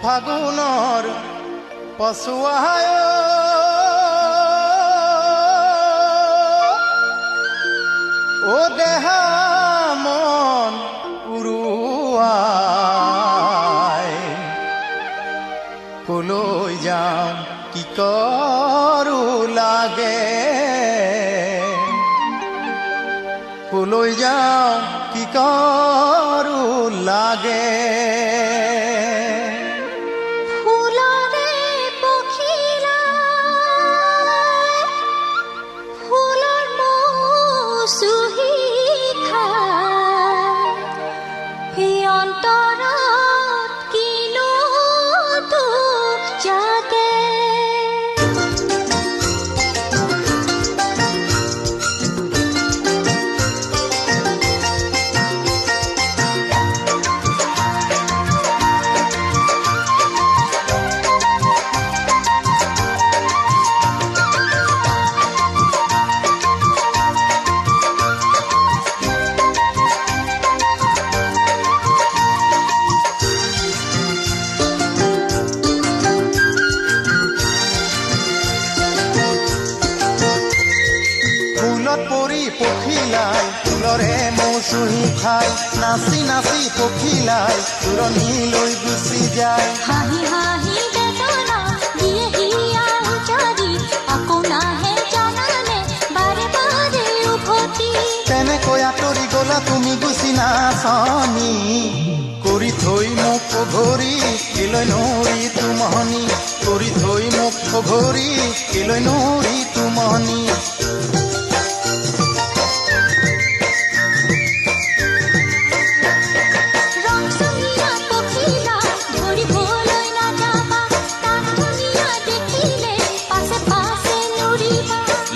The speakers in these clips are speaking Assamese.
ফাগুনৰ পছুৱায় ও দেহা মন উৰুৱাই কলৈ যাম কি কৰো লাগে কলৈ যাম কি কৰো লাগে পৰি পখিলাই ফুলৰে মৌচুহী খাই নাচি নাচি পখিলাই তুৰণিলৈ গুচি যায় হাঁহি হাঁহি বেদনা দিয়ে হিয়া উজাৰি আকৌ নাহে জানানে বাৰে বাৰে উভতি তেনেকৈ আঁতৰি গলা তুমি গুচি নাচনি কৰি থৈ মোক পঘৰি কেলৈ নৰি তুমহনি কৰি থৈ মোক পঘৰি কেলৈ নৰি তুমহনি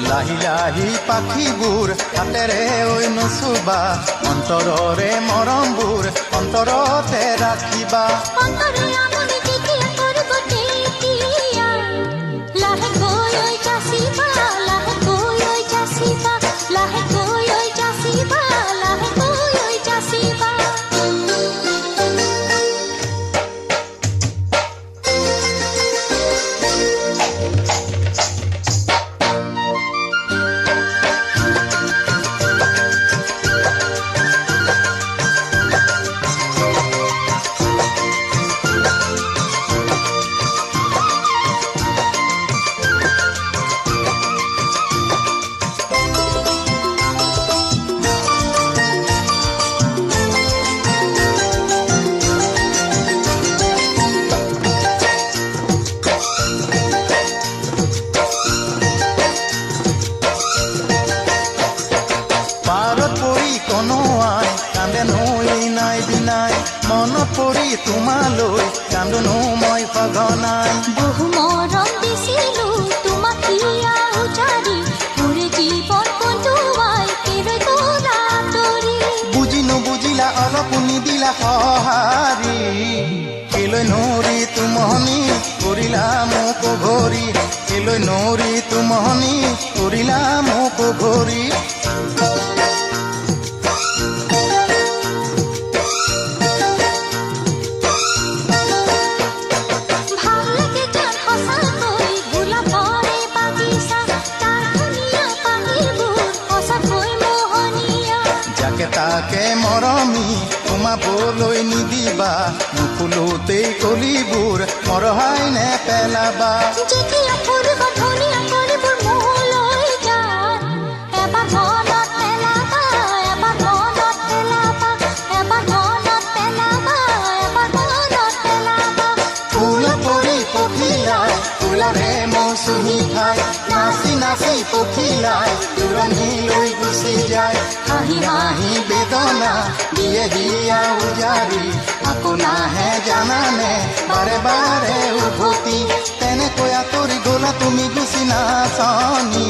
লাহি লাহি পাখিবোৰ হাতেৰে ঐ নচুবা অন্তৰৰে মৰমবোৰ অন্তৰতে ৰাখিবা মনত পৰি তোমালৈ কান্দনো মই সঘনাই বহু মৰম দিছিলো তোমাক হিয়া উজাৰি মোৰ জীৱন কন্দুৱাই কেলৈ গলা আঁতৰি বুজি নুবুজিলা অলপো নিদিলা সঁহাৰি কেলৈ নৰি তুমহনি কৰিলা মোক ঘৰি কেলৈ নৰি তুমহনি কৰিলা মোক ঘৰি তাকে মৰমি সোমাবলৈ নিদিবা নুখুলোতেই কলিবোৰ মৰহাই নেপেলাবা যেতিয়া ফুৰিব ধুনীয়া কলিবোৰ মোলৈ যায় এবাৰ মনত পেলাবা এবাৰ মনত পেলাবা এবাৰ মনত পেলাবা এবাৰ মনত পেলাবা ফুল পৰি পখিলাই ফুলৰে মৌচুমী খাই নাচি নাচি পখিলাই তুৰণিলৈ গুচি যায় হাঁহি হাঁহি বেদনা দিয়ে হিয়া উজাৰি আকৌ নাহে জানানে বাৰে বাৰে উভতি তেনেকৈ আঁতৰি গলা তুমি গুচি নাচনি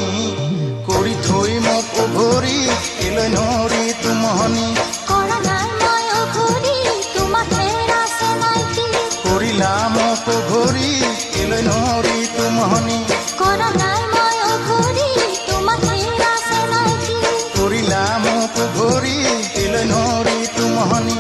কৰি থৈ মোক উভৰি কেলৈ নৰি তুমহনি কৰা নাই মই উভৰি তোমাক হেৰাইছে নাইকি কৰিলা মোক উভৰি কেলৈ নৰি তুমহনি কৰা নাই মই উভৰি তোমাক হেৰাইছে নাইকি কৰিলা মোক ঘূৰি কেলৈ নৰি তুমহনি